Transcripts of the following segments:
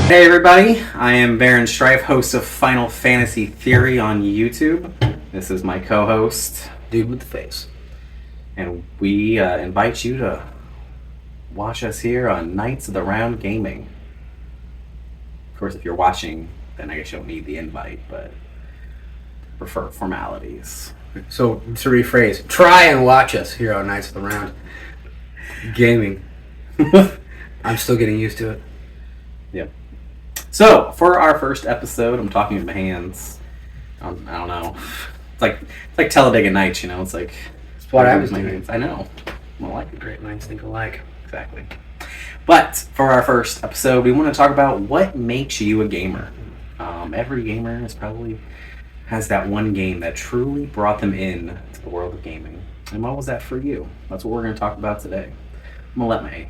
Hey everybody, I am Baron Strife, host of Final Fantasy Theory on YouTube. This is my co-host, Dude with the face. and we invite you to watch us here on Knights of the Round Gaming. Of course, if you're watching, then I guess you don't need the invite, but prefer formalities. So, to rephrase, try and watch us here on Knights of the Round Gaming. I'm still getting used to it. Yep. So, for our first episode, I'm talking with my hands. I don't know. It's like Talladega Nights, you know? It's like... That's what I was my doing. hands. I know. Well, I like it. Great minds think alike. Exactly. But for our first episode, we want to talk about what makes you a gamer. Every gamer has that one game that truly brought them in to the world of gaming. And what was that for you? That's what we're going to talk about today. I'm going to let my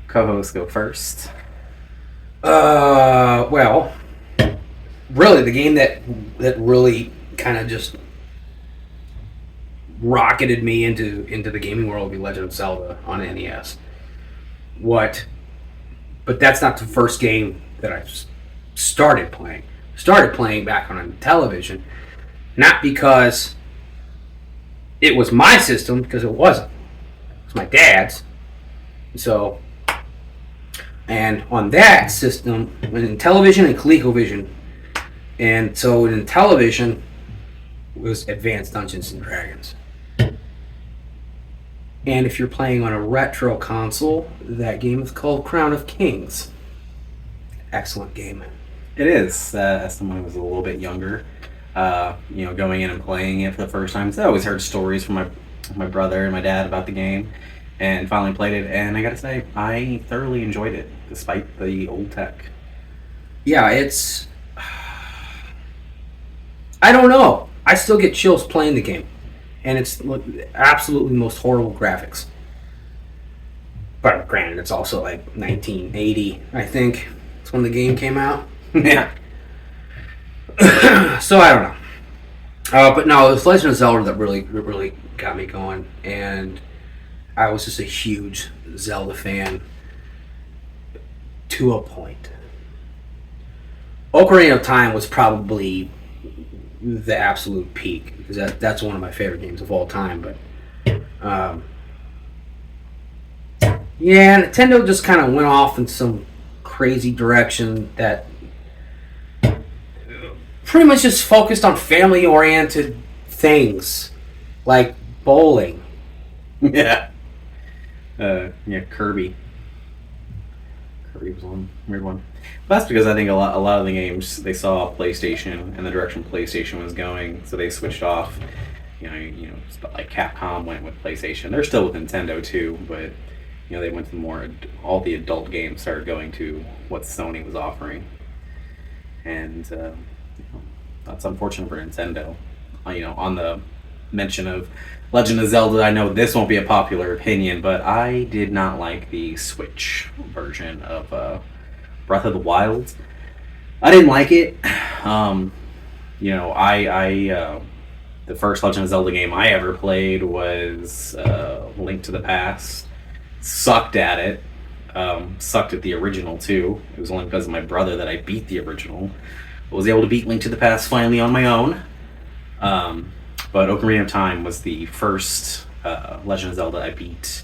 co-host go first. Well, really, the game that really kind of just rocketed me into the gaming world would be Legend of Zelda on NES. But that's not the first game that I started playing. Started playing back on television, not because it was my system, because it wasn't. It was my dad's. So, and on that system, in television and ColecoVision, and so in television was Advanced Dungeons and Dragons. And if you're playing on a retro console, that game is called Crown of Kings. Excellent game. It is. As someone who was a little bit younger, going in and playing it for the first time. So I always heard stories from my brother and my dad about the game, and finally played it. And I gotta say, I thoroughly enjoyed it, despite the old tech. Yeah, it's... I don't know. I still get chills playing the game. And it's absolutely most horrible graphics. But granted, it's also like 1980, I think. That's when the game came out. Yeah. So I don't know. But no, it was Legend of Zelda that really got me going. And I was just a huge Zelda fan to a point. Ocarina of Time was probably the absolute peak, because that's one of my favorite games of all time. But yeah, Nintendo just kind of went off in some crazy direction that pretty much just focused on family-oriented things like bowling. Yeah. Kirby. Kirby was one weird one. But that's because I think a lot of the games, they saw PlayStation and the direction PlayStation was going, so they switched off. Like Capcom went with PlayStation. They're still with Nintendo too, but they went to more, all the adult games started going to what Sony was offering, and that's unfortunate for Nintendo. On the mention of Legend of Zelda, I know this won't be a popular opinion, but I did not like the Switch version of Breath of the Wild. I didn't like it. The first Legend of Zelda game I ever played was Link to the Past. Sucked at it. Sucked at the original too. It was only because of my brother that I beat the original. I was able to beat Link to the Past finally on my own. But Ocarina of Time was the first Legend of Zelda I beat,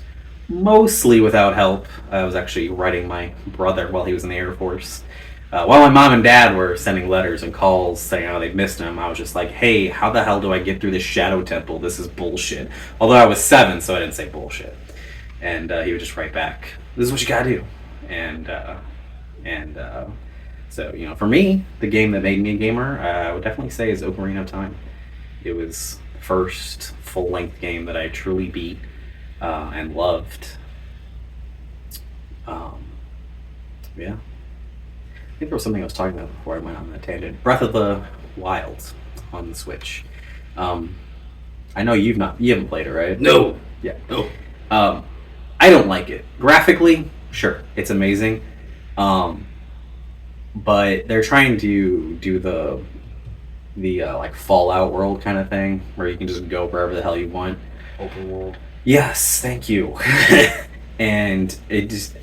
mostly without help. I was actually writing my brother while he was in the Air Force. While my mom and dad were sending letters and calls saying how they missed him, I was just like, hey, how the hell do I get through this Shadow Temple? This is bullshit. Although I was 7, so I didn't say bullshit. And he would just write back, this is what you gotta do. So, for me, the game that made me a gamer, I would definitely say is Ocarina of Time. It was the first full-length game that I truly beat and loved. Yeah. I think there was something I was talking about before I went on that tangent. Breath of the Wild on the Switch. I know you haven't played it, right? No. Yeah. No. I don't like it. Graphically, sure, it's amazing. But they're trying to do the like Fallout world kind of thing, where you can just go wherever the hell you want. Open world. Yes, thank you. And it just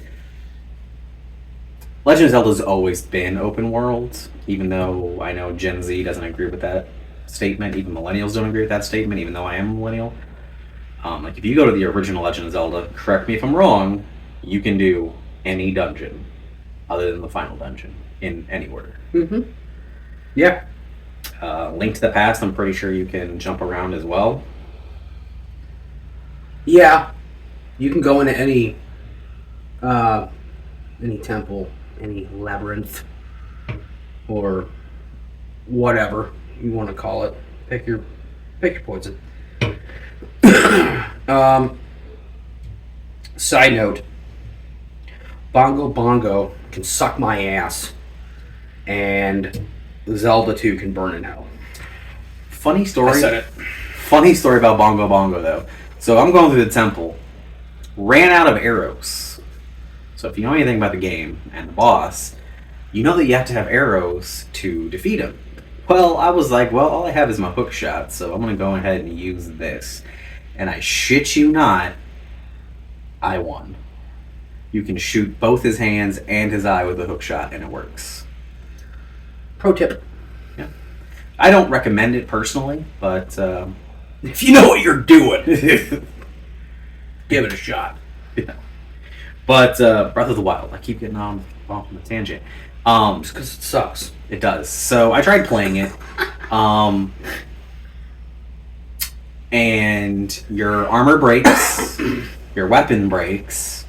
Legend of Zelda's always been open world, even though I know Gen Z doesn't agree with that statement. Even millennials don't agree with that statement, even though I am a millennial. Like, if you go to the original Legend of Zelda, correct me if I'm wrong, you can do any dungeon other than the final dungeon in any order. Mm-hmm. Yeah. Link to the Past, I'm pretty sure you can jump around as well. Yeah. You can go into any temple, any labyrinth, or whatever you want to call it. Pick your poison. Side note: Bongo Bongo can suck my ass, and Zelda 2 can burn in hell. Funny story. I said it. Funny story about Bongo Bongo though. So I'm going through the temple, ran out of arrows. So if you know anything about the game and the boss, you know that you have to have arrows to defeat him. Well, I was like, well, all I have is my hook shot, so I'm going to go ahead and use this. And I shit you not, I won. You can shoot both his hands and his eye with a hook shot, and it works. Pro tip. Yeah. I don't recommend it personally, but if you know what you're doing, give it a shot. Yeah. But Breath of the Wild, I keep getting on the tangent. Just because it sucks. It does. So I tried playing it, and your armor breaks, your weapon breaks.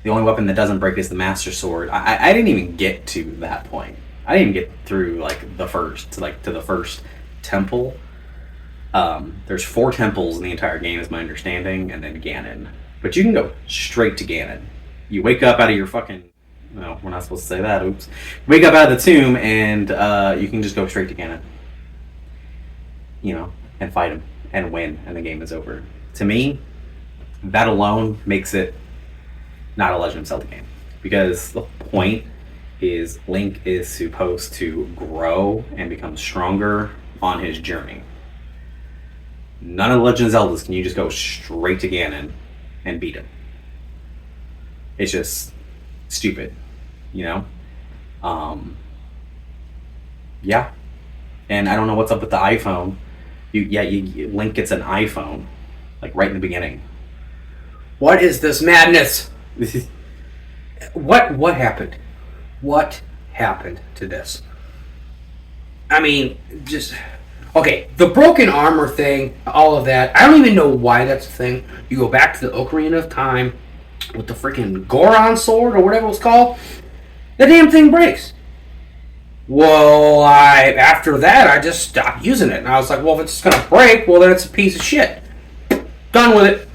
The only weapon that doesn't break is the Master Sword. I didn't even get to that point. I didn't even get through like the first temple. There's 4 temples in the entire game, is my understanding, and then Ganon. But you can go straight to Ganon. You wake up out of your fucking... No, we're not supposed to say that. Oops. Wake up out of the tomb, and you can just go straight to Ganon. You know, and fight him, and win, and the game is over. To me, that alone makes it not a Legend of Zelda game. Because the point is Link is supposed to grow and become stronger on his journey. None of the Legend of Zeldas can you just go straight to Ganon and beat him. It's just stupid, you know? Yeah. And I don't know what's up with the iPhone. Link gets an iPhone, like right in the beginning. What is this madness? What happened? What happened to this? I mean, just... Okay, the broken armor thing, all of that, I don't even know why that's a thing. You go back to the Ocarina of Time with the freaking Goron sword or whatever it's called, the damn thing breaks. Well, after that, I just stopped using it. And I was like, well, if it's going to break, well, then it's a piece of shit. Done with it.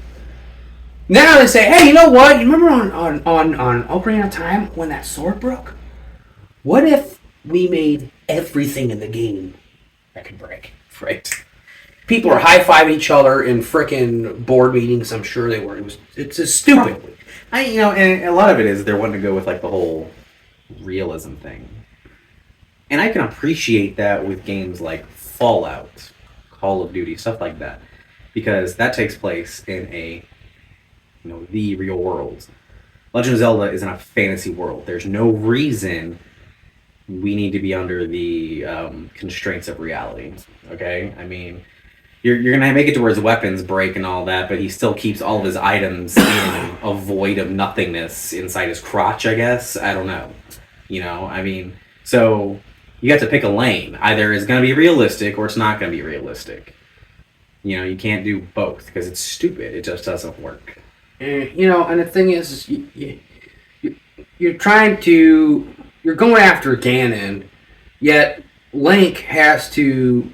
Now they say, hey, you know what? You remember on Ocarina of Time when that sword broke? What if we made everything in the game that could break? Right. People are high-fiving each other in frickin' board meetings. I'm sure they were. It's just stupid. Probably. And a lot of it is they're wanting to go with like the whole realism thing. And I can appreciate that with games like Fallout, Call of Duty, stuff like that. Because that takes place in the real world. Legend of Zelda is in a fantasy world. There's no reason we need to be under the constraints of reality. Okay? I mean, you're going to make it to where his weapons break and all that, but he still keeps all of his items in a void of nothingness inside his crotch, I guess. I don't know. I mean, so you have to pick a lane. Either it's going to be realistic or it's not going to be realistic. You can't do both because it's stupid. It just doesn't work. And the thing is, you're going after Ganon, yet Link has to,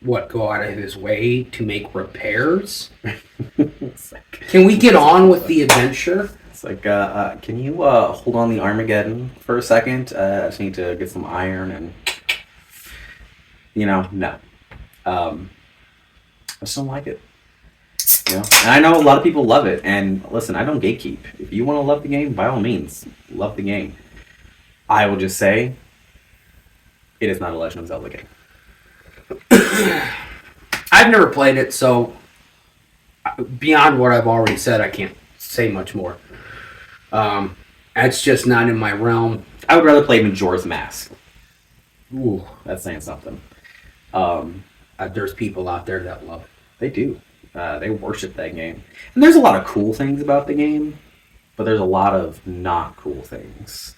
go out of his way to make repairs? Can we get on with the adventure? It's like, can you hold on the Armageddon for a second? I just need to get some iron and, no. I just don't like it. And I know a lot of people love it. And listen, I don't gatekeep. If you want to love the game, by all means, love the game. I will just say, it is not a Legend of Zelda game. I've never played it, so beyond what I've already said, I can't say much more. It's just not in my realm. I would rather play Majora's Mask. Ooh, That's saying something. there's people out there that love it. They do. They worship that game. And there's a lot of cool things about the game, but there's a lot of not cool things.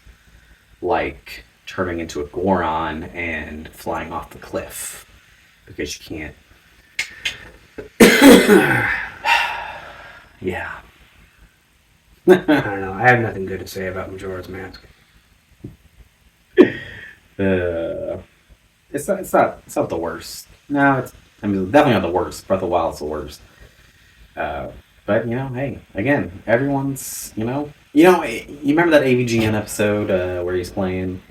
Like turning into a Goron and flying off the cliff. Because you can't. Yeah. I don't know. I have nothing good to say about Majora's Mask. It's not the worst. No, definitely not the worst. Breath of the Wild's the worst. But hey, again, everyone's you remember that AVGN episode where he's playing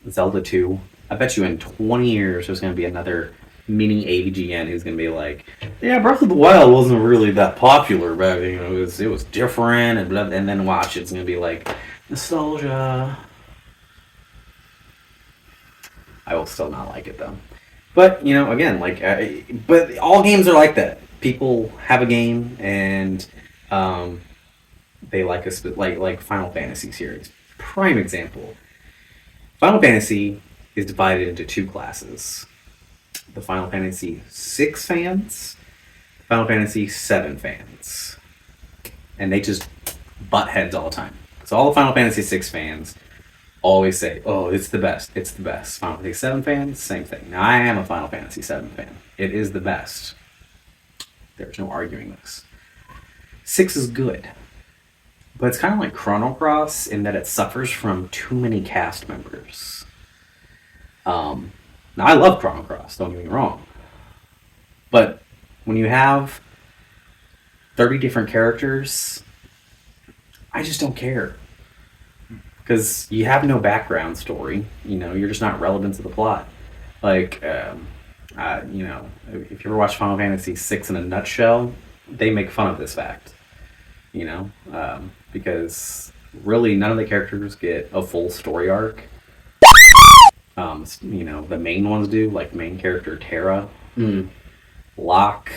Zelda 2? I bet you in 20 years there's going to be another mini AVGN who's going to be like, yeah, Breath of the Wild wasn't really that popular, but it was different, and blah, and then watch it's going to be like nostalgia. I will still not like it though. But again, but all games are like that. People have a game and they like like Final Fantasy series. Prime example. Final Fantasy is divided into two classes: the Final Fantasy VI fans, Final Fantasy VII fans, and they just butt heads all the time. So all the Final Fantasy VI fans always say, "Oh, it's the best. It's the best." Final Fantasy VII fans, same thing. Now, I am a Final Fantasy VII fan. It is the best. There's no arguing this. 6 is good. But it's kind of like Chrono Cross in that it suffers from too many cast members. Now, I love Chrono Cross, don't get me wrong. But when you have 30 different characters, I just don't care. Because you have no background story. You're just not relevant to the plot. Like, if you ever watch Final Fantasy VI in a nutshell, they make fun of this fact. Because really none of the characters get a full story arc. The main ones do, like main character Terra. Locke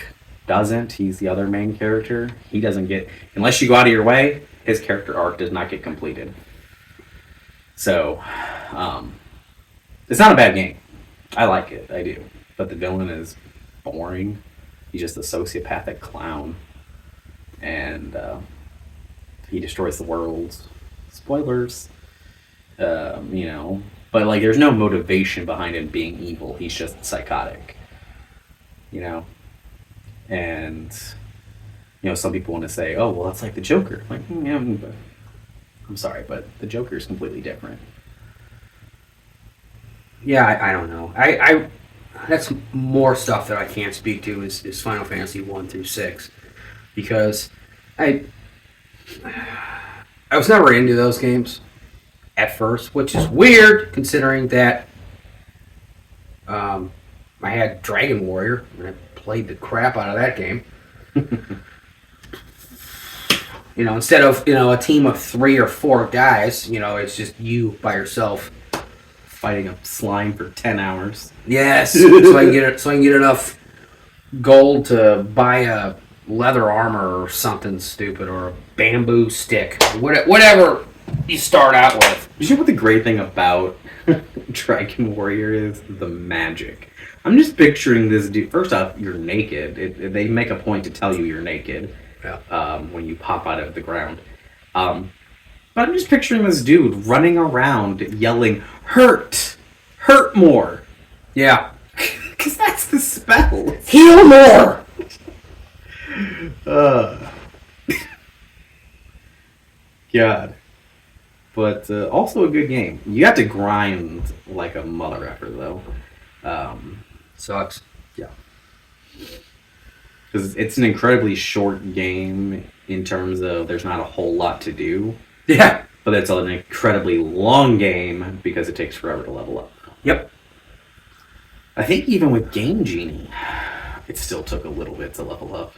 doesn't. He's the other main character. He doesn't get, unless you go out of your way, his character arc does not get completed. So, it's not a bad game. I like it. I do. But the villain is boring. He's just a sociopathic clown. And he destroys the world. Spoilers. But there's no motivation behind him being evil. He's just psychotic. And some people want to say, oh, well, that's like the Joker. Like, I'm sorry, but the Joker is completely different. Yeah, I don't know. I that's more stuff that I can't speak to is Final Fantasy 1 through 6, because I was never into those games at first, which is weird considering that I had Dragon Warrior and I played the crap out of that game. Instead of a team of 3 or 4 guys, it's just you by yourself fighting a slime for 10 hours. Yes, so I can get enough gold to buy a leather armor or something stupid, or a bamboo stick, whatever you start out with. You know what the great thing about Dragon Warrior is? The magic. I'm just picturing this dude. First off, you're naked. They make a point to tell you you're naked. Yeah. When you pop out of the ground. But I'm just picturing this dude running around yelling, "Hurt! Hurt more!" Yeah. Because that's the spell. Heal more! God. But also a good game. You have to grind like a mother effer, though. Sucks. Yeah. Because it's an incredibly short game in terms of there's not a whole lot to do. Yeah. But it's an incredibly long game because it takes forever to level up. Yep. I think even with Game Genie, it still took a little bit to level up.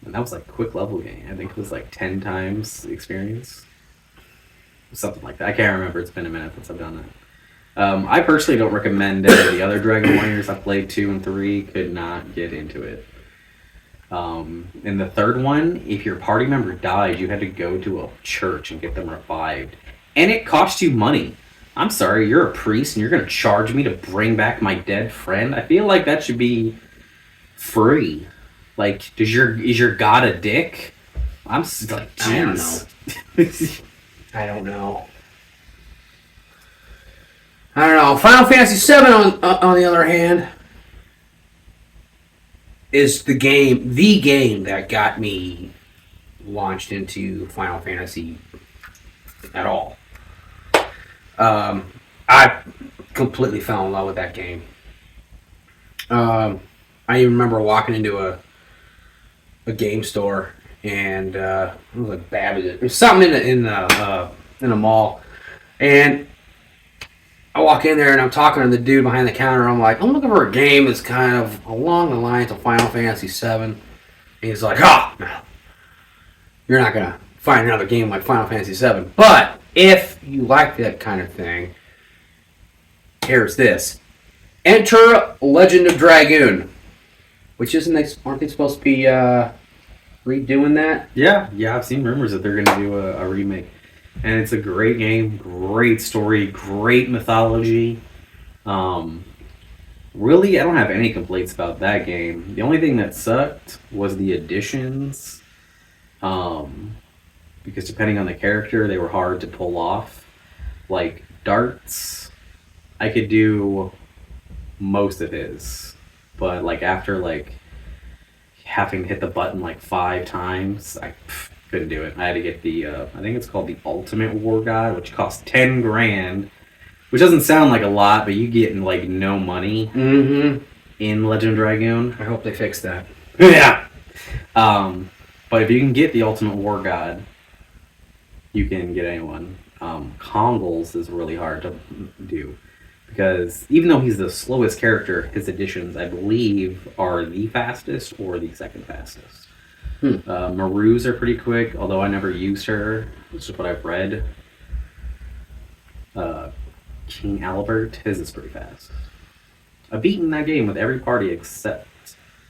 And that was like a quick level game. I think it was like 10 times the experience. Something like that. I can't remember. It's been a minute since I've done that. I personally don't recommend any of the other Dragon Warriors. I've played 2 and 3. Could not get into it. In the third one, if your party member died, you had to go to a church and get them revived. and it costs you money. I'm sorry, you're a priest and you're gonna charge me to bring back my dead friend. I feel like that should be free. Like, is your god a dick? Like, jeez. I don't know. I don't know. Final Fantasy VII, on the other hand, is the game that got me launched into Final Fantasy at all. I completely fell in love with that game. I even remember walking into a game store and it was like Babbage. It was something in a mall, and I walk in there and I'm talking to the dude behind the counter. I'm like, I'm looking for a game that's kind of along the lines of Final Fantasy VII. And he's like, oh, no, you're not gonna find another game like Final Fantasy VII. But if you like that kind of thing, here's this: Enter Legend of Dragoon, which aren't they supposed to be redoing that? Yeah, I've seen rumors that they're gonna do a remake. And it's a great game, great story, great mythology. Really, I don't have any complaints about that game. The only thing that sucked was the additions. Because depending on the character, they were hard to pull off. Like, darts, I could do most of his. But, like, after, like, having to hit the button, like, 5 times, I couldn't do it. I had to get the, I think it's called the Ultimate War God, which costs 10 grand, which doesn't sound like a lot, but you get like no money in Legend of Dragoon. I hope they fix that. Yeah. But if you can get the Ultimate War God, you can get anyone. Kongles is really hard to do, because even though he's the slowest character, his additions, I believe, are the fastest or the second fastest. Maru's are pretty quick, although I never used her. It's just what I've read. King Albert, his is pretty fast. I've beaten that game with every party except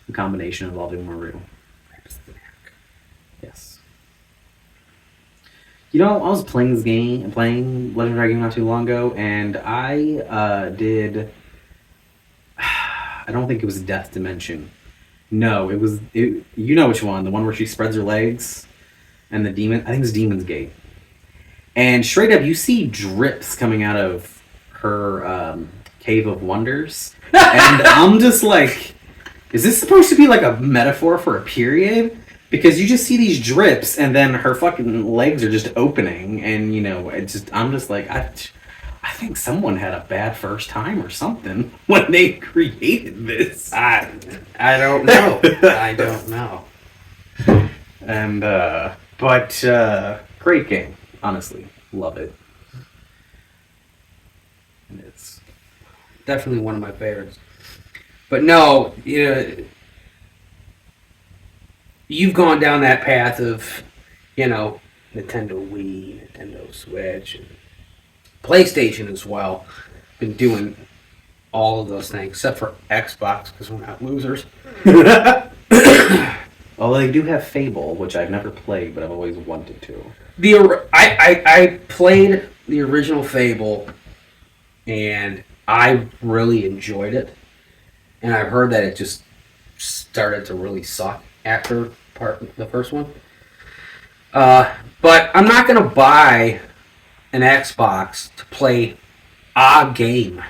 the combination involving Maru. Yes. You know, I was playing playing Legend of Dragoon not too long ago, and I did... I don't think it was Death Dimension. No, you know which one, the one where she spreads her legs, and the demon, I think it's Demon's Gate. And straight up, you see drips coming out of her Cave of Wonders. And I'm just like, is this supposed to be like a metaphor for a period? Because you just see these drips, and then her fucking legs are just opening, and you know, I'm just like, I think someone had a bad first time or something when they created this. I don't know. I don't know. And but great game, honestly, love it. And it's definitely one of my favorites. But no, you've gone down that path of, Nintendo Wii, Nintendo Switch, and PlayStation as well. Been doing all of those things, except for Xbox, because we're not losers. Although they do have Fable, which I've never played, but I've always wanted to. I played the original Fable, and I really enjoyed it. And I've heard that it just started to really suck after the first one. But I'm not going to buy an Xbox to play a game,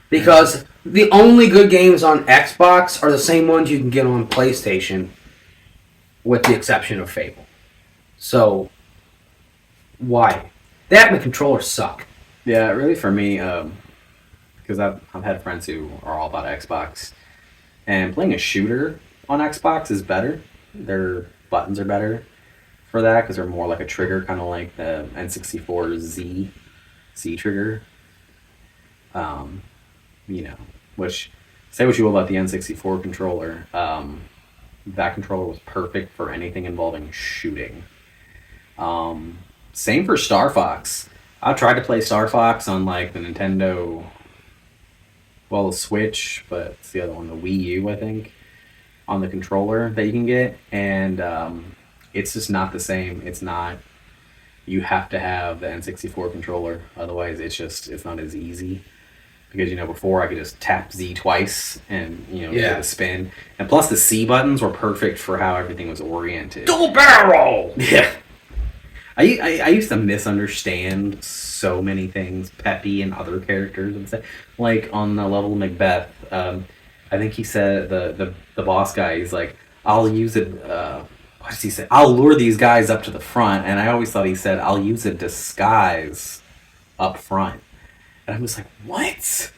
because the only good games on Xbox are the same ones you can get on PlayStation, with the exception of Fable. So why? That and the controllers suck. Yeah, really for me, because I've had friends who are all about Xbox, and playing a shooter on Xbox is better. Their buttons are better for that, because they're more like a trigger, kind of like the N64 Z trigger. Which, say what you will about the N64 controller, that controller was perfect for anything involving shooting. Same for Star Fox. I tried to play Star Fox on like the Nintendo, the Switch, but it's the other one, the Wii U, I think, on the controller that you can get, and it's just not the same. It's not, you have to have the N64 controller. Otherwise, it's not as easy. Because, before I could just tap Z twice and, get a spin. And plus the C buttons were perfect for how everything was oriented. Double barrel! Yeah. I used to misunderstand so many things, Peppy and other characters would say. Like on the level of Macbeth, I think he said, the boss guy, he's like, I'll use it, what does he say? I'll lure these guys up to the front. And I always thought he said, I'll use a disguise up front. And I'm just like, what?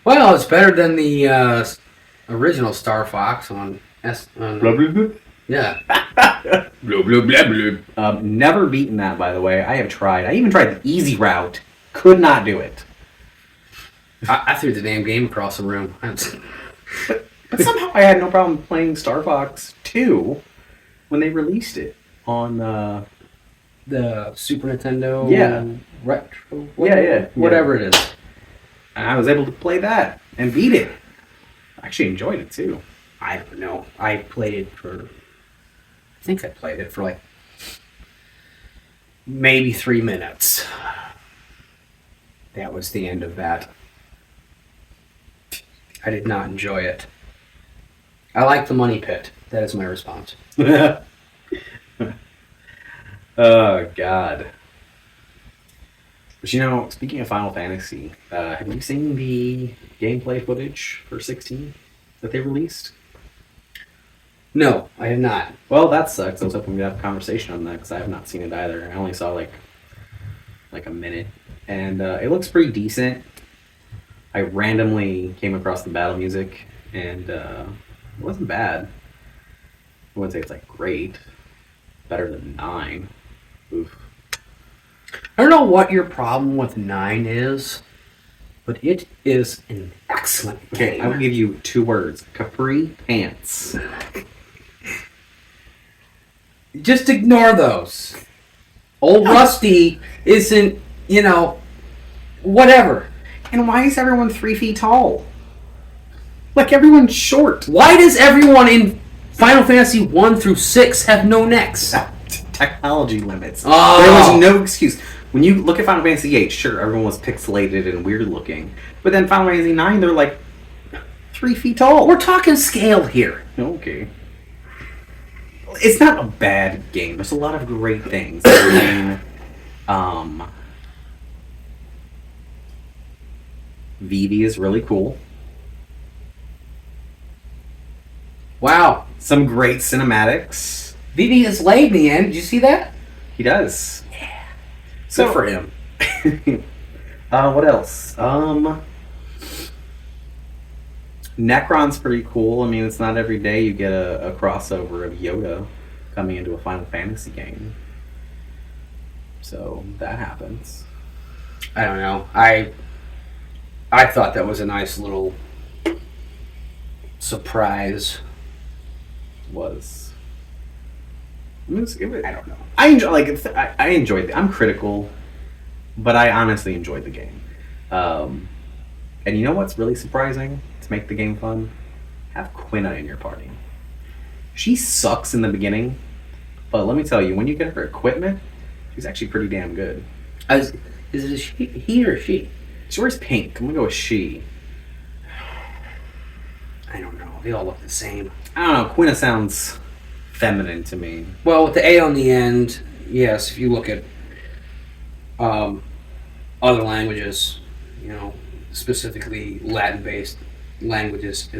Well, it's better than the original Star Fox on Blah, blah, blah. Yeah. Blah, blah, blah, blah. Never beaten that, by the way. I have tried. I even tried the easy route. Could not do it. I threw the damn game across the room. But somehow I had no problem playing Star Fox 2 when they released it on the Super Nintendo. Yeah. Retro. Whatever it is. And I was able to play that and beat it. I actually enjoyed it too. I don't know. I played it for like maybe 3 minutes. That was the end of that. I did not enjoy it. I like the money pit. That is my response. Oh, God. But speaking of Final Fantasy, have you seen the gameplay footage for 16 that they released? No, I have not. Well, that sucks. I was hoping we'd have a conversation on that because I have not seen it either. I only saw like a minute. And it looks pretty decent. I randomly came across the battle music and it wasn't bad. I wouldn't say it's like great. Better than 9. Oof. I don't know what your problem with 9 is, but it is an excellent game. Okay, I will give you 2 words. Capri pants. Just ignore those. Old Rusty isn't, whatever. And why is everyone 3 feet tall? Like everyone's short. Why does everyone in Final Fantasy 1 through 6 have no necks? Technology limits. Oh. There was no excuse. When you look at Final Fantasy 8, sure, everyone was pixelated and weird looking. But then Final Fantasy 9, they're like 3 feet tall. We're talking scale here. Okay. It's not a bad game. There's a lot of great things. I mean, Vivi is really cool. Wow. Some great cinematics. Vivi is laid in the end. Did you see that? He does. Yeah. So Good for him. What else? Necron's pretty cool. I mean, it's not every day you get a crossover of Yoda coming into a Final Fantasy game. So that happens. I don't know. I thought that was a nice little surprise. Was. I don't know. I enjoy I enjoyed it. I'm critical, but I honestly enjoyed the game. And you know what's really surprising to make the game fun? Have Quina in your party. She sucks in the beginning, but let me tell you, when you get her equipment, she's actually pretty damn good. Is it a he or she? She wears pink. I'm gonna go with she. I don't know. They all look the same. I don't know. Quina sounds feminine to me. Well, with the A on the end, yes. If you look at other languages, specifically Latin-based languages,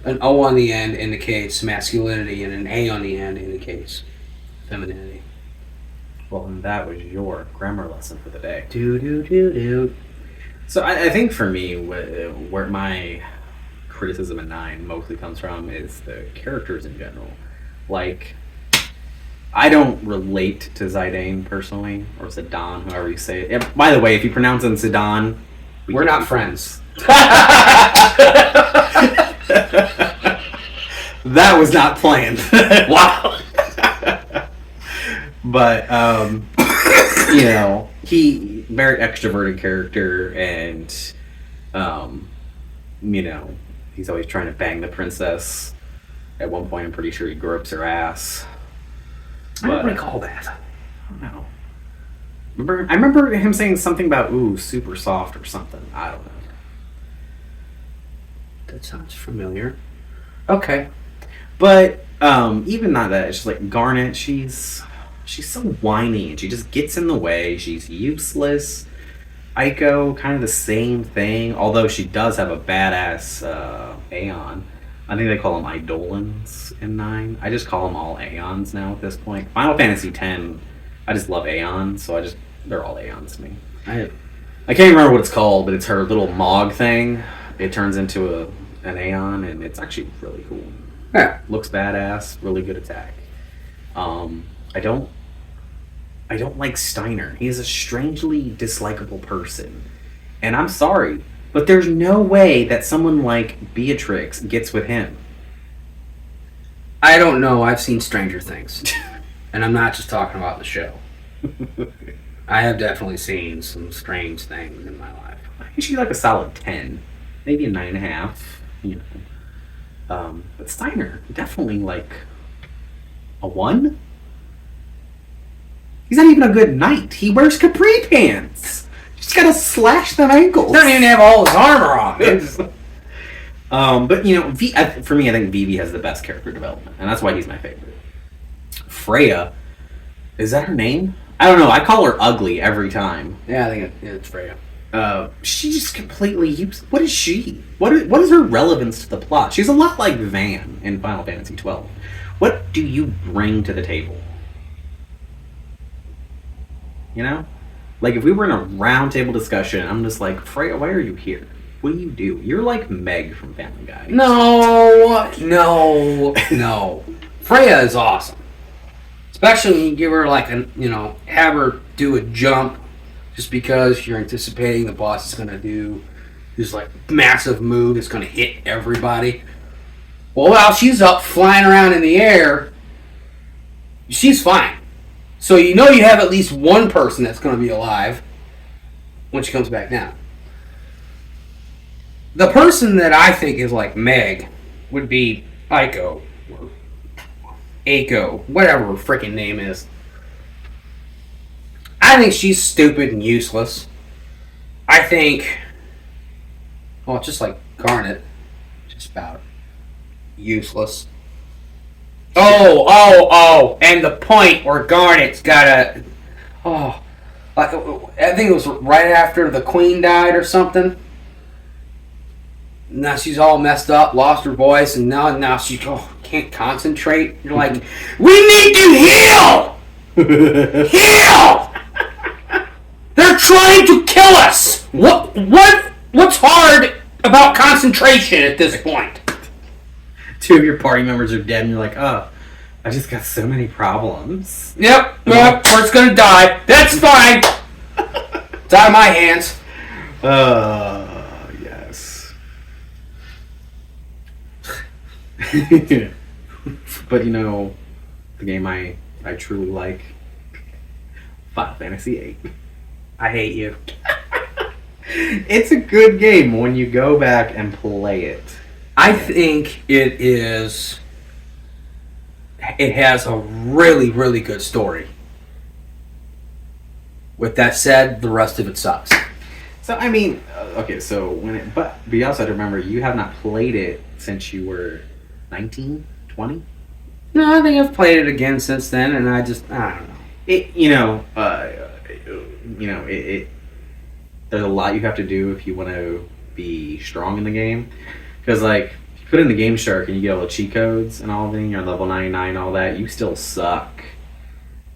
an O on the end indicates masculinity, and an A on the end indicates femininity. Well, and that was your grammar lesson for the day. Do. So I think for me, where my criticism of 9 mostly comes from is the characters in general. Like, I don't relate to Zidane personally, or Zidane, however you say it. Yeah, by the way, if you pronounce him Zidane, we're not friends. That was not planned. Wow. But he very extroverted character, and he's always trying to bang the princess. At one point, I'm pretty sure he gropes her ass. I don't recall that. don't know. I remember him saying something about ooh, super soft or something. I don't know. That sounds familiar. Okay. But even not that, it's just like Garnet, she's so whiny and she just gets in the way. She's useless. Aiko, kind of the same thing, although she does have a badass Aeon. I think they call them Eidolons in 9. I just call them all Aeons now at this point. Final Fantasy X, I just love Aeons, so they're all Aeons to me. I can't remember what it's called, but it's her little Mog thing. It turns into an Aeon, and it's actually really cool. Yeah. Looks badass, really good attack. I don't like Steiner. He is a strangely dislikable person. And I'm sorry, but there's no way that someone like Beatrix gets with him. I don't know. I've seen Stranger Things. And I'm not just talking about the show. I have definitely seen some strange things in my life. I think she's like a solid 10. Maybe a 9.5. You know. But Steiner, definitely like a 1? He's not even a good knight. He wears capri pants. Just gotta slash them ankles. Doesn't even have all his armor on. But you know, for me, I think Vivi has the best character development, and that's why he's my favorite. Freya, is that her name? I don't know. I call her ugly every time. Yeah, I think it's Freya. She's just completely useless. What is she? What is her relevance to the plot? She's a lot like Van in Final Fantasy XII. What do you bring to the table? You know? Like, if we were in a round table discussion, I'm just like, Freya, why are you here? What do you do? You're like Meg from Family Guy. No. Freya is awesome. Especially when you give her like have her do a jump just because you're anticipating the boss is going to do this like massive move that's going to hit everybody. Well, while she's up flying around in the air, she's fine. So you know you have at least one person that's going to be alive when she comes back down. The person that I think is like Meg would be Aiko. Or Aiko. Whatever her freaking name is. I think she's stupid and useless. I think... Well, just like Garnet. Just about useless. Oh! And the point where Garnet's got a... I think it was right after the Queen died or something. Now she's all messed up, lost her voice, and now she can't concentrate. You're like, we need to heal! Heal! They're trying to kill us! What's hard about concentration at this point? 2 of your party members are dead, and you're like, oh, I just got so many problems. Yep, or it's gonna die. That's fine! It's out of my hands. Yes. But you know, the game I truly like, Final Fantasy VIII. I hate you. It's a good game when you go back and play it. I think it is... It has a really, really good story. With that said, the rest of it sucks. So, I mean, okay, so but you also have to remember, you have not played it since you were 19, 20? No, I think I've played it again since then, and I don't know. There's a lot you have to do if you want to be strong in the game. Because, like, if you put in the Game Shark and you get all the cheat codes and all of them, you're on level 99 and all that, you still suck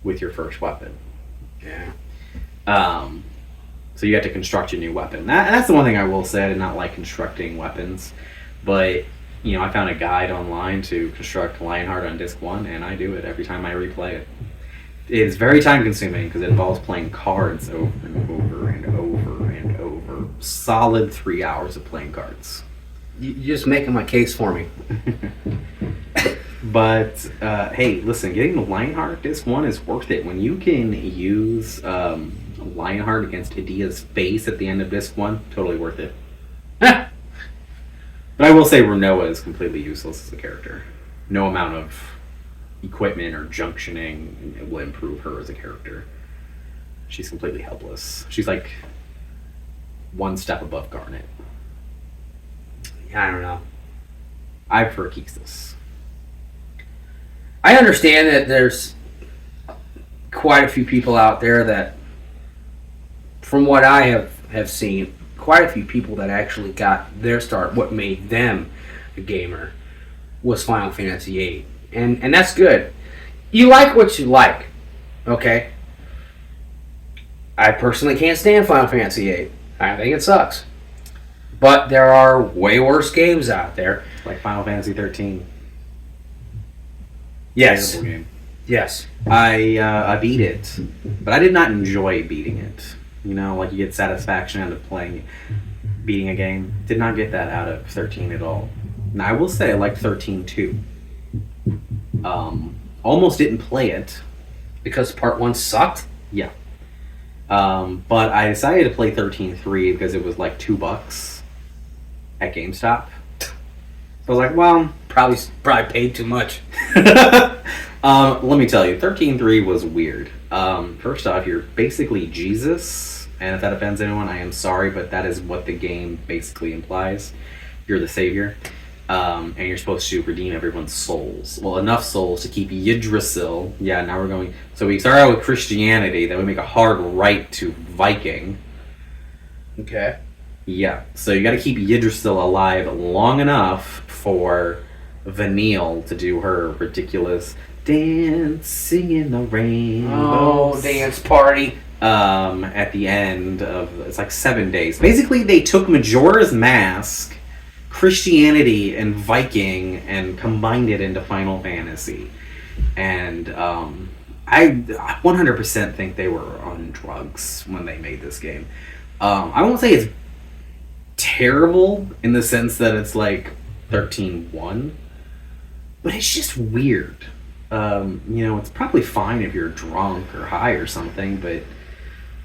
with your first weapon. Yeah. So you have to construct your new weapon. That's the one thing I will say. I did not like constructing weapons. But, I found a guide online to construct Lionheart on Disc 1, and I do it every time I replay it. It's very time consuming because it involves playing cards over and over and over and over. Solid 3 hours of playing cards. You're just making my case for me. But, hey, listen, getting the Lionheart Disc 1 is worth it. When you can use Lionheart against Hidea's face at the end of Disc 1, totally worth it. But I will say Renoa is completely useless as a character. No amount of equipment or junctioning, and it will improve her as a character. She's completely helpless. She's like one step above Garnet. I don't know. I prefer Keeksis. I understand that there's quite a few people out there that, from what I have seen, quite a few people that actually got their start, what made them a gamer, was Final Fantasy VIII. And that's good. You like what you like, okay? I personally can't stand Final Fantasy VIII. I think it sucks. But there are way worse games out there. Like Final Fantasy 13. Yes. Terrible game. Yes. I beat it, but I did not enjoy beating it. You know, like you get satisfaction out of beating a game. Did not get that out of 13 at all. Now, I will say I liked 13 too. Almost didn't play it. Because part 1 sucked? Yeah. But I decided to play 13.3 because it was like $2 at GameStop. So I was like, well, Probably paid too much. let me tell you, 13.3 was weird. First off, you're basically Jesus, and if that offends anyone, I am sorry, but that is what the game basically implies. You're the savior, and you're supposed to redeem everyone's souls. Well, enough souls to keep Yggdrasil. Yeah, now we're going. So we start out with Christianity, then we make a hard right to Viking. Okay. Yeah, so you got to keep Yggdrasil alive long enough for Vanille to do her ridiculous dancing in the rain. Oh, dance party. At the end of it's like 7 days. Basically, they took Majora's Mask, Christianity, and Viking and combined it into Final Fantasy. And I 100% think they were on drugs when they made this game. I won't say it's terrible in the sense that it's like 13.1, but it's just weird. It's probably fine if you're drunk or high or something, but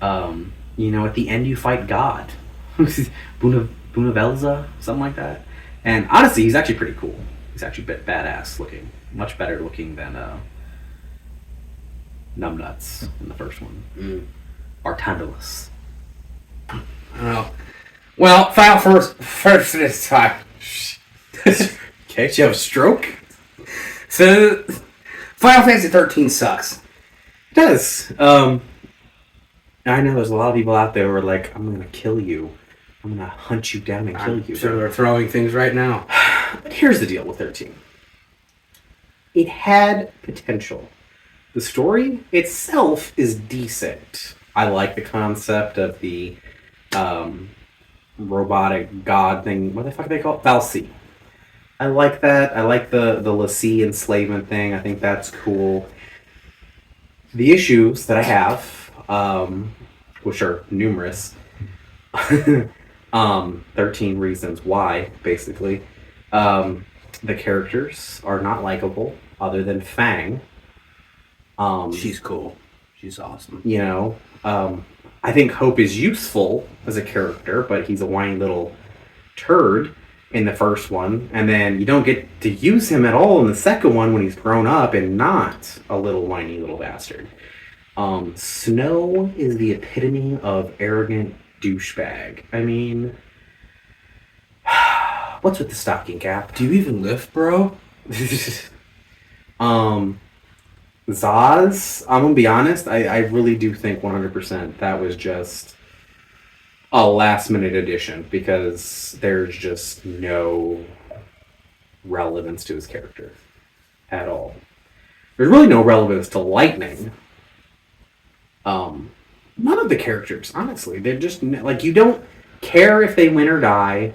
at the end you fight God. Bunavelza, something like that. And honestly, he's actually pretty cool. He's actually badass looking. Much better looking than Numbnuts in the first one. Artandalus. I don't know. Well, Final first this time. Okay, did you have a stroke? So, Final Fantasy 13 sucks. It does. I know there's a lot of people out there who are like, I'm gonna kill you. I'm gonna hunt you down and kill you. So they're throwing things right now. But here's the deal with 13. It had potential. The story itself is decent. I like the concept of the robotic god thing. What the fuck do they call it? Valsy. I like that. I like the Lassie enslavement thing. I think that's cool. The issues that I have, which are numerous, 13 reasons why, basically. The characters are not likable, other than Fang. She's cool. She's awesome. I think Hope is useful as a character, but he's a whiny little turd in the first one, and then you don't get to use him at all in the second one when he's grown up and not a little whiny little bastard. Snow is the epitome of arrogant douchebag. I mean, what's with the stocking cap? Do you even lift, bro? Zaz, I'm gonna be honest, I really do think 100% that was just a last minute addition because there's just no relevance to his character at all. There's really no relevance to Lightning. None of the characters, honestly, they're just like, you don't care if they win or die.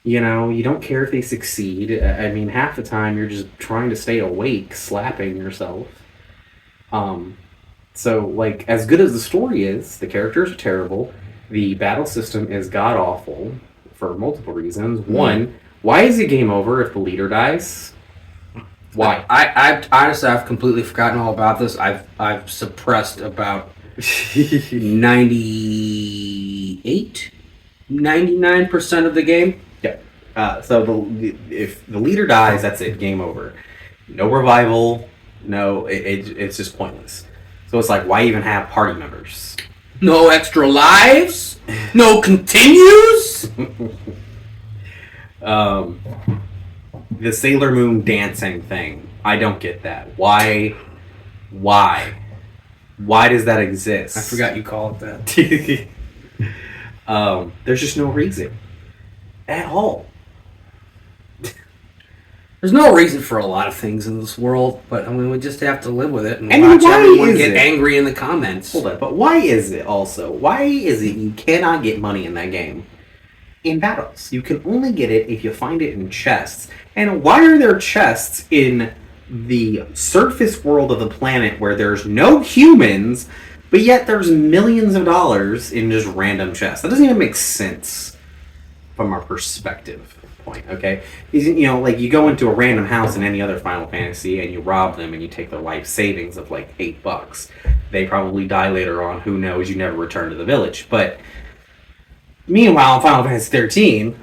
You don't care if they succeed. I mean, half the time you're just trying to stay awake, slapping yourself. So, like, as good as the story is, the characters are terrible. The battle system is god-awful for multiple reasons. One, why is it game over if the leader dies? Why? I honestly, I've completely forgotten all about this. I've suppressed about 99% of the game. Yeah. So if the leader dies, that's it. Game over. No revival. No, it's just pointless. So it's like, why even have party members? No extra lives? No continues? The Sailor Moon dancing thing. I don't get that. Why? Why does that exist? I forgot you called it that. There's just no reason at all. There's no reason for a lot of things in this world, but I mean, we just have to live with it and And watch why everyone is get it? angry in the comments. Hold on, but why is it also? Why is it you cannot get money in that game? In battles. You can only get it if you find it in chests. And why are there chests in the surface world of the planet where there's no humans, but yet there's millions of dollars in just random chests? That doesn't even make sense from our perspective point, okay? You know, like you go into a random house in any other Final Fantasy and you rob them and you take their life savings of like $8. They probably die later on. Who knows? You never return to the village. But meanwhile, in Final Fantasy 13,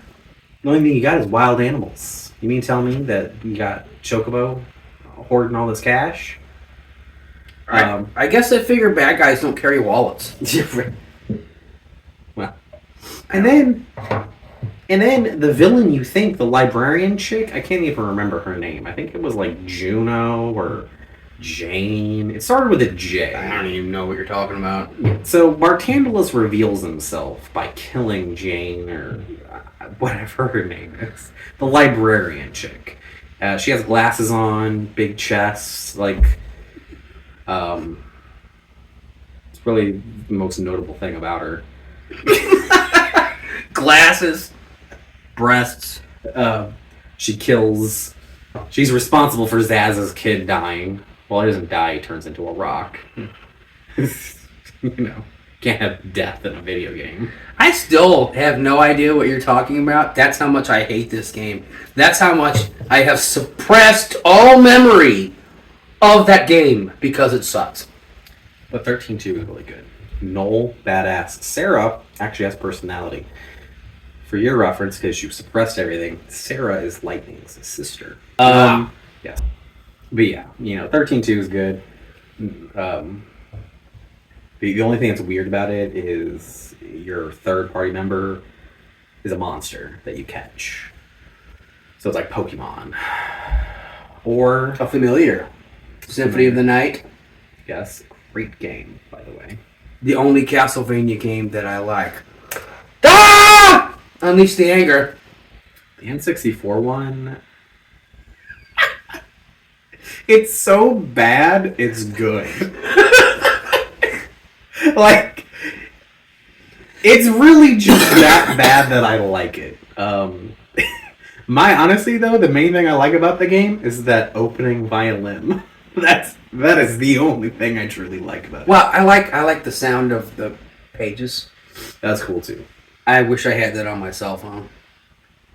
the only thing you got is wild animals. You mean tell me that you got Chocobo hoarding all this cash? I guess I figure bad guys don't carry wallets. Well, and then the villain, you think, the librarian chick, I can't even remember her name. I think it was like Juno or Jane. It started with a J. I don't even know what you're talking about. So Bartandalus reveals himself by killing Jane or whatever her name is. The librarian chick. She has glasses on, big chest, like it's really the most notable thing about her. Glasses, breasts. She's responsible for Zaz's kid dying. Well, he doesn't die, he turns into a rock. Can't have death in a video game. I still have no idea what you're talking about. That's how much I hate this game. That's how much I have suppressed all memory of that game because it sucks. But 13-2 is really good. Noel, badass. Sarah actually has personality. For your reference, because you suppressed everything, Sarah is Lightning's sister. Yes. But yeah, 13-2 is good. The only thing that's weird about it is your third party member is a monster that you catch. So it's like Pokemon. Or A familiar. Symphony of the Night. yes, great game, by the way. The only Castlevania game that I like. Ah! Unleash the Anger. The N64 one. It's so bad, it's good. Like, it's really just that bad that I like it. Honestly though, the main thing I like about the game is that opening violin. That is the only thing I truly like about it. Well, I like the sound of the pages. That's cool too. I wish I had that on my cell phone.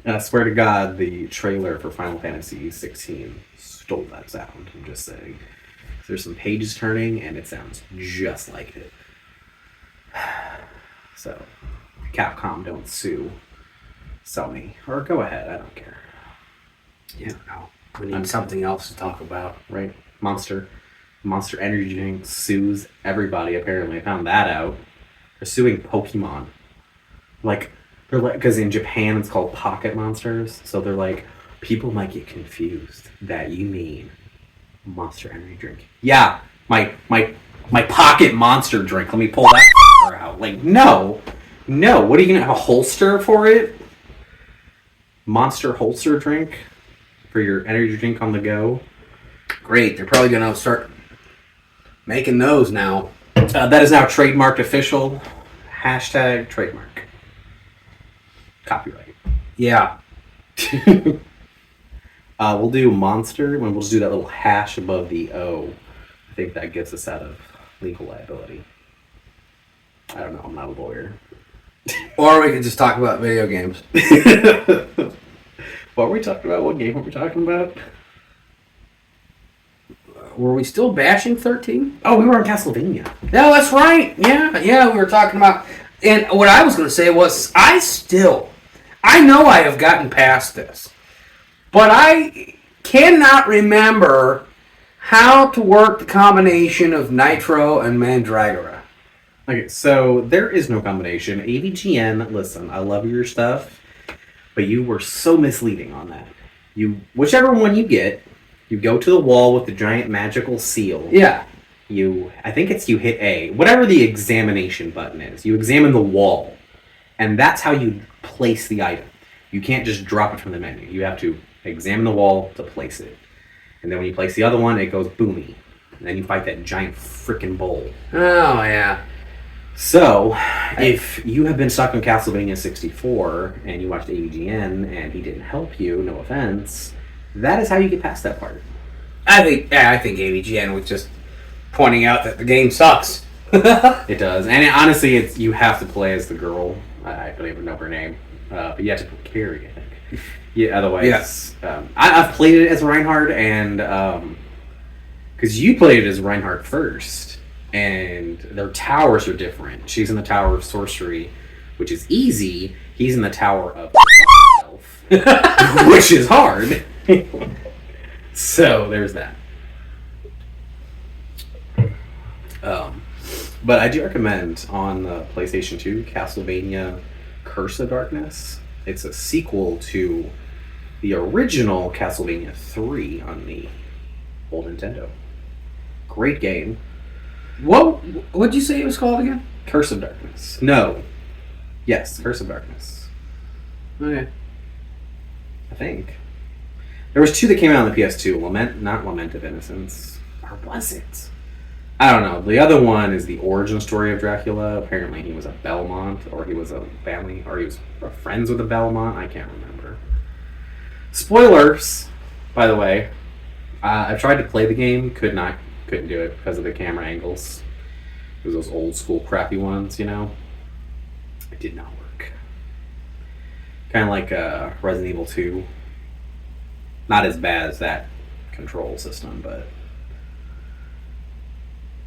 And I swear to God, the trailer for Final Fantasy 16 stole that sound. I'm just saying. There's some pages turning, and it sounds just like it. So, Capcom, don't sue. Sell me. Or go ahead, I don't care. Yeah, no. We need something else to talk about. Right? Monster Energy Drink sues everybody, apparently. I found that out. They're suing Pokemon. They're like, because in Japan it's called Pocket Monsters, so they're like, people might get confused that you mean Monster Energy Drink. Yeah, my Pocket Monster Drink. Let me pull that out. Like, no. What are you gonna have a holster for it? Monster holster drink for your energy drink on the go. Great. They're probably gonna start making those now. That is now trademarked official. # trademark. Copyright. Yeah. We'll do monster, and we'll just do that little hash above the O. I think that gets us out of legal liability. I don't know, I'm not a lawyer. Or we could just talk about video games. What were we talking about? What game were we talking about? Were we still bashing 13? Oh, we were on Castlevania. No, that's right. Yeah, we were talking about... And what I was going to say was, I know I have gotten past this, but cannot remember how to work the combination of Nitro and Mandragora. Okay, so there is no combination. AVGN, listen, I love your stuff, but you were so misleading on that. Whichever one you get, you go to the wall with the giant magical seal. Yeah. I think it's you hit A. Whatever the examination button is, you examine the wall. And that's how you place the item. You can't just drop it from the menu. You have to examine the wall to place it. And then when you place the other one, it goes boomy. And then you fight that giant freaking bowl. Oh, yeah. So, if you have been stuck on Castlevania 64 and you watched AVGN and he didn't help you, no offense, that is how you get past that part. I think AVGN was just pointing out that the game sucks. It does. And honestly, you have to play as the girl. I don't even know her name. But you have to play Carrie, I think. Yeah, otherwise... Yes. I've played it as Reinhardt, and... Because you played it as Reinhardt first, and their towers are different. She's in the Tower of Sorcery, which is easy. He's in the Tower of Self, which is hard. So, there's that. But I do recommend on the PlayStation 2 Castlevania Curse of Darkness. It's a sequel to the original Castlevania 3 on the old Nintendo. Great game. What'd you say it was called again? Curse of Darkness. No. Yes, Curse of Darkness. Okay. I think. There was 2 that came out on the PS2. Not Lament of Innocence. Or was it? I don't know. The other one is the origin story of Dracula. Apparently he was a Belmont, or he was a family, or he was friends with a Belmont. I can't remember. Spoilers, by the way. I tried to play the game, couldn't do it because of the camera angles. It was those old school crappy ones, you know? It did not work. Kind of like Resident Evil 2. Not as bad as that control system, but...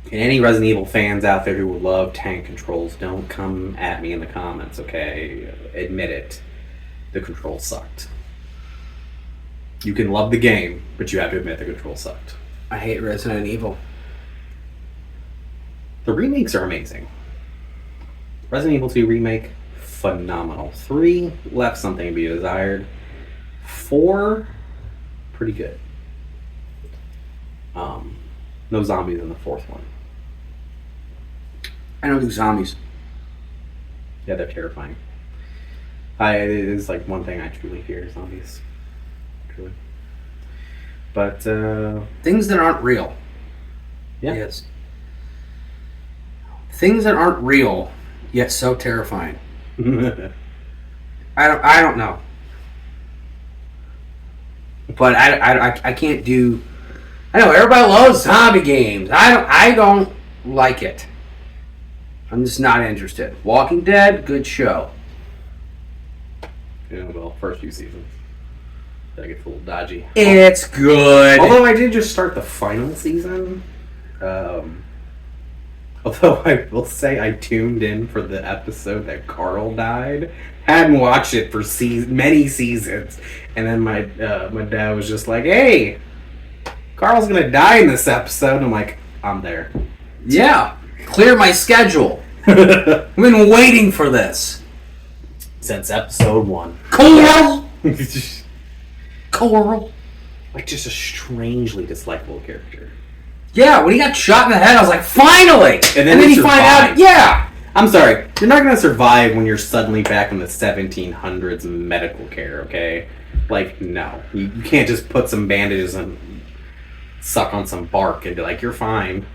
And any Resident Evil fans out there who would love tank controls, don't come at me in the comments, okay? Admit it. The control sucked. You can love the game, but you have to admit the control sucked. I hate Resident Evil. The remakes are amazing. Resident Evil 2 remake, phenomenal. 3 left something to be desired. 4, pretty good. No zombies in the 4th one. I don't do zombies. Yeah, they're terrifying. It is like one thing I truly fear, zombies. Truly. But, things that aren't real. Yeah. Yes. Things that aren't real, yet so terrifying. I don't know. But I can't do... I know everybody loves zombie games. I don't like it. I'm just not interested. Walking Dead, good show. Yeah, well, first few seasons. That gets a little dodgy. It's good. Although I did just start the final season. Although I will say I tuned in for the episode that Carl died. Hadn't watched it for many seasons. And then my dad was just like, hey, Carl's gonna die in this episode. I'm like, I'm there. Yeah. Clear my schedule. I've been waiting for this. Since episode 1. Coral! Coral. Like, just a strangely dislikable character. Yeah, when he got shot in the head, I was like, finally! And then you find out, yeah! I'm sorry, you're not going to survive when you're suddenly back in the 1700s medical care, okay? Like, no. You can't just put some bandages and suck on some bark and be like, you're fine.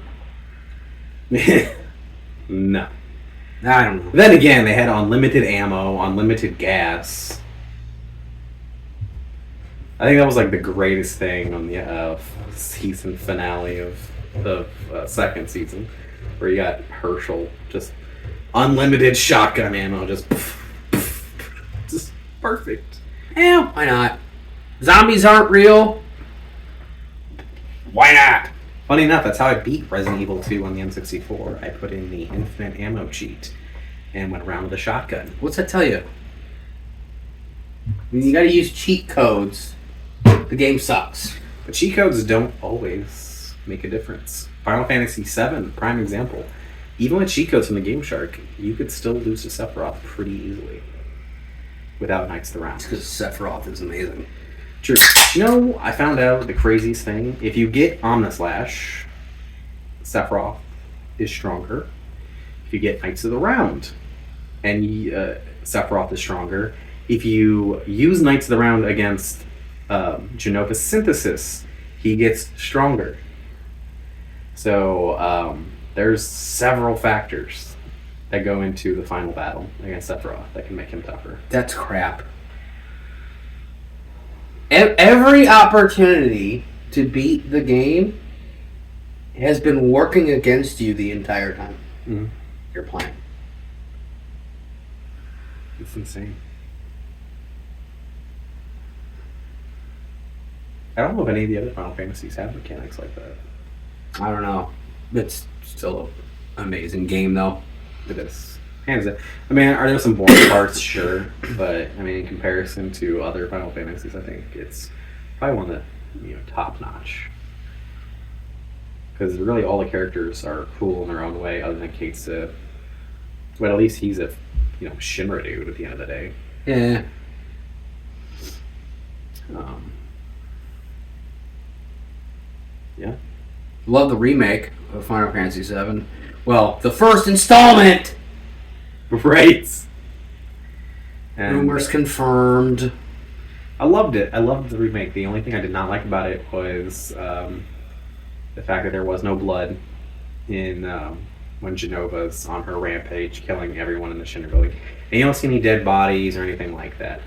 No. I don't know. Then again, they had unlimited ammo, unlimited gas. I think that was like the greatest thing on the season finale of the second season, where you got Herschel, just unlimited shotgun ammo, just perfect. Yeah, why not? Zombies aren't real. Why not? Funny enough, that's how I beat Resident Evil 2 on the N64. I put in the infinite ammo cheat and went around with a shotgun. What's that tell you? I mean, you gotta use cheat codes to The game sucks. But cheat codes don't always make a difference. Final Fantasy VII, prime example. Even with cheat codes from the Game Shark, you could still lose to Sephiroth pretty easily without Knights of the Round. Because Sephiroth is amazing. True. You know, I found out the craziest thing. If you get Omnislash, Sephiroth is stronger. If you get Knights of the Round, and Sephiroth is stronger. If you use Knights of the Round against Genova's Synthesis, he gets stronger. So there's several factors that go into the final battle against Sephiroth that can make him tougher. That's crap. Every opportunity to beat the game has been working against you the entire time you're playing. It's insane. I don't know if any of the other Final Fantasies have mechanics like that. I don't know. It's still an amazing game, though. It is. Hands down. I mean, are there some boring parts? Sure. But, I mean, in comparison to other Final Fantasies, I think it's probably one of the top notch. Because really all the characters are cool in their own way, other than Kate Sith. But at least he's a Shinra dude at the end of the day. Yeah. Yeah. Love the remake of Final Fantasy VII. Well, the first installment! Right. And Rumors confirmed. I loved it. I loved the remake. The only thing I did not like about it was the fact that there was no blood in when Genova's on her rampage, killing everyone in the Shinra building. And you don't see any dead bodies or anything like that.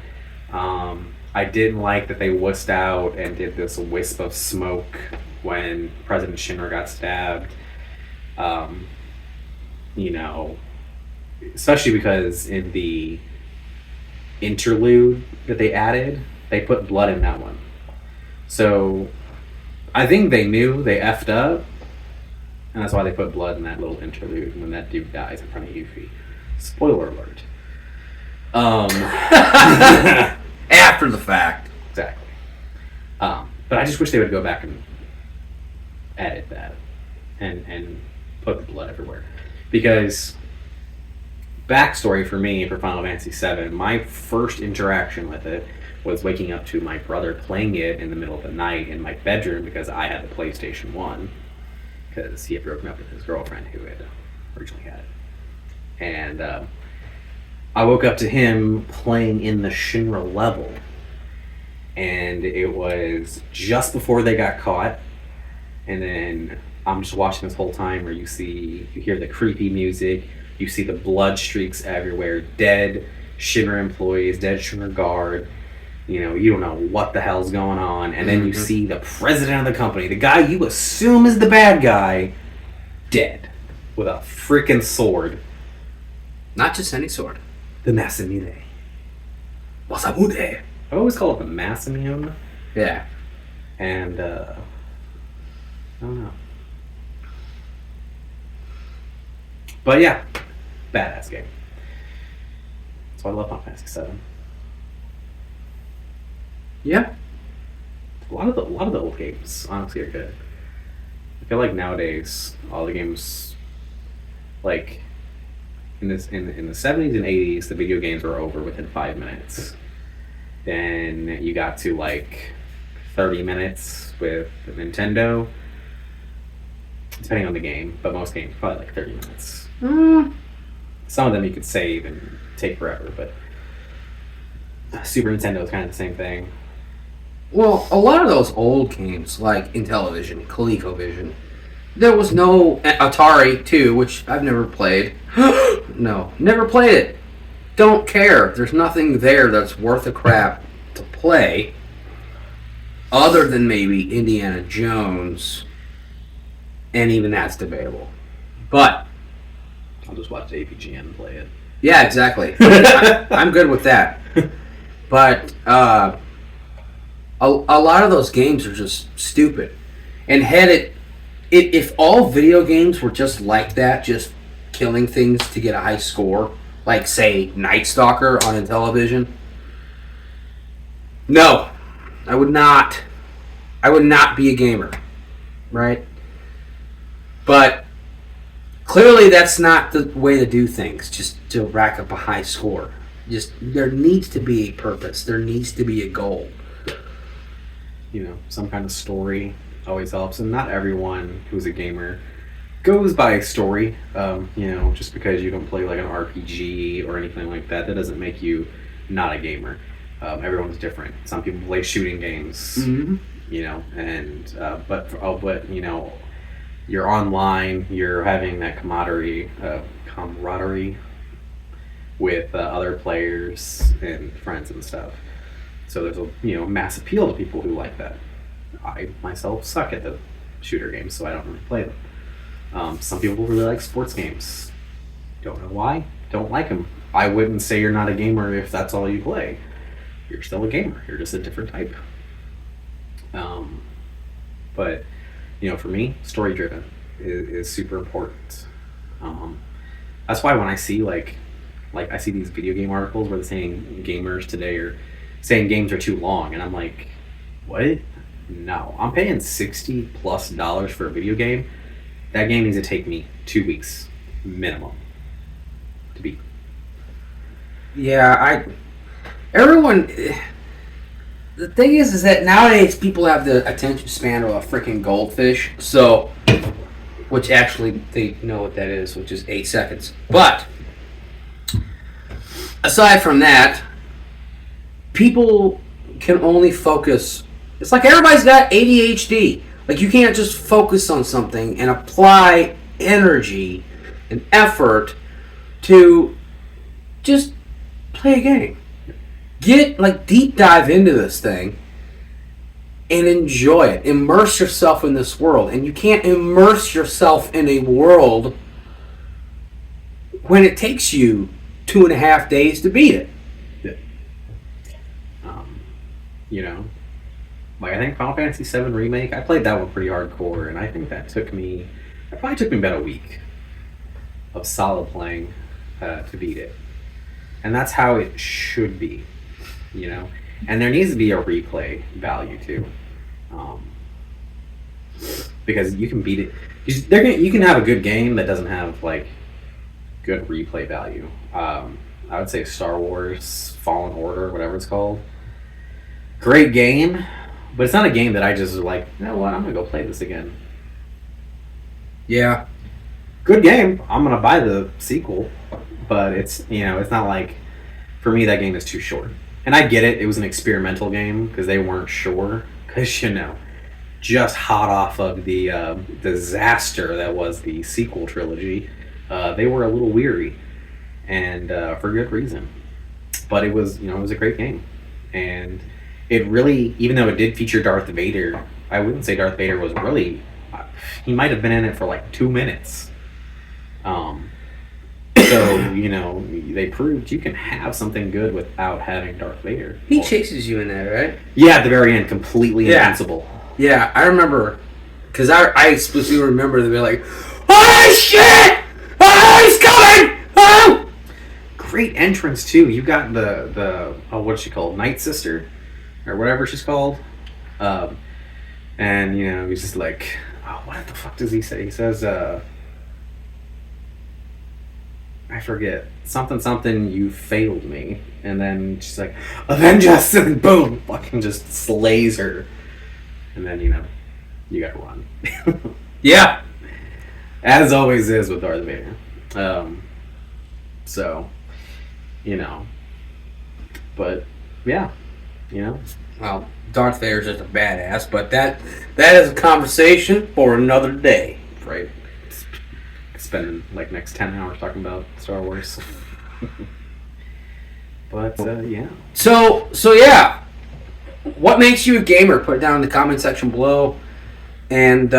I didn't like that they wussed out and did this wisp of smoke when President Shinra got stabbed. Especially because in the interlude that they added, they put blood in that one. So I think they knew they effed up, and that's why they put blood in that little interlude when that dude dies in front of Yuffie. Spoiler alert. After the fact. Exactly. But I just wish they would go back and edit that and put the blood everywhere. Because backstory for me for Final Fantasy VII, my first interaction with it was waking up to my brother playing it in the middle of the night in my bedroom because I had the PlayStation 1 because he had broken up with his girlfriend who had originally had it. And I woke up to him playing in the Shinra level, and it was just before they got caught, and then I'm just watching this whole time where you hear the creepy music, you see the blood streaks everywhere, dead Shinra employees, dead Shinra guard, you don't know what the hell's going on, and then you see the president of the company, the guy you assume is the bad guy, dead with a freaking sword. Not just any sword. The Masamune. Masamune. I always call it the Masamune. Yeah. And, I don't know. But yeah, badass game. So I love Final Fantasy VII. Yeah. A lot of the old games honestly are good. I feel like nowadays all the games, like in the 70s and 80s, the video games were over within 5 minutes. Then you got to like 30 minutes with Nintendo, depending on the game, but most games probably like 30 minutes. Some of them you could save and take forever, but Super Nintendo is kind of the same thing. Well, a lot of those old games, like Intellivision, ColecoVision, there was no Atari 2, which I've never played. No, never played it. Don't care. There's nothing there that's worth a crap to play, other than maybe Indiana Jones, and even that's debatable. But I'll just watch the APGN and play it. yeah, exactly. I'm good with that. But a lot of those games are just stupid. And if all video games were just like that, just killing things to get a high score, like say Night Stalker on Intellivision, no, I would not I would not be a gamer, right? But clearly that's not the way to do things, just to rack up a high score. Just there needs to be a purpose. There needs to be a goal. Some kind of story always helps, and not everyone who's a gamer goes by story. Just because you don't play like an RPG or anything like that, that doesn't make you not a gamer. Everyone's different. Some people play shooting games, and but you're online, you're having that camaraderie with other players and friends and stuff. So there's a mass appeal to people who like that. I myself suck at the shooter games, so I don't really play them. Some people really like sports games. Don't know why. Don't like them. I wouldn't say you're not a gamer if that's all you play. You're still a gamer. You're just a different type. But for me, story driven is super important. That's why when I see like I see these video game articles where they're saying gamers today are saying games are too long, and I'm like, what? No, I'm paying $60+ for a video game. That game needs to take me 2 weeks minimum to beat. Yeah, everyone. The thing is that nowadays people have the attention span of a freaking goldfish. So, which actually they know what that is, which is 8 seconds. But aside from that, people can only focus. It's like everybody's got ADHD. Like you can't just focus on something and apply energy and effort to just play a game. Get deep dive into this thing and enjoy it. Immerse yourself in this world. And you can't immerse yourself in a world when it takes you 2.5 days to beat it. I think Final Fantasy VII Remake, I played that one pretty hardcore, and I think that probably took me about a week of solid playing to beat it. And that's how it should be, And there needs to be a replay value too, because you can beat it. You can have a good game that doesn't have good replay value. I would say Star Wars Fallen Order, whatever it's called. Great game, but it's not a game that I just like, you know what, I'm going to go play this again. Yeah. Good game. I'm going to buy the sequel, but it's not like, for me, that game is too short. And I get it. It was an experimental game because they weren't sure. Because, just hot off of the disaster that was the sequel trilogy, they were a little weary. And for good reason. But it was a great game. And it really, even though it did feature Darth Vader, I wouldn't say Darth Vader was really, he might have been in it for 2 minutes. So, they proved you can have something good without having Darth Vader. He chases you in there, right? Yeah, at the very end, completely invincible. Yeah, I remember, because I specifically remember them being like, "Oh shit! Oh, he's coming! Oh!" Great entrance too. You got the what's she called, Night Sister, or whatever she's called, and he's just like, oh, what the fuck does he say? He says, I forget, something, you failed me, and then she's like, avenge us, and boom, fucking just slays her, and then you gotta run. Yeah, as always is with Darth Vader. So, but yeah, Well, Darth Vader's just a badass, but that is a conversation for another day. Right. Spending next 10 hours talking about Star Wars. But yeah. So yeah. What makes you a gamer? Put it down in the comment section below, and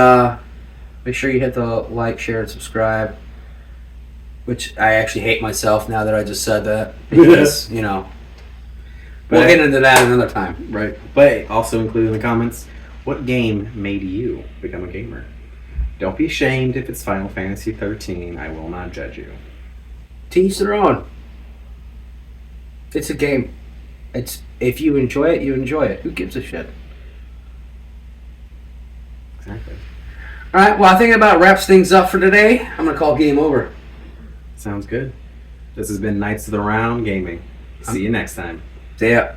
make sure you hit the like, share, and subscribe. Which I actually hate myself now that I just said that, because we'll get into that another time. Right. But also include in the comments, what game made you become a gamer? Don't be ashamed if it's Final Fantasy 13. I will not judge you. To each their own. It's a game. If you enjoy it, you enjoy it. Who gives a shit? Exactly. All right. Well, I think that about wraps things up for today. I'm gonna call game over. Sounds good. This has been Knights of the Round Gaming. See you next time. See ya.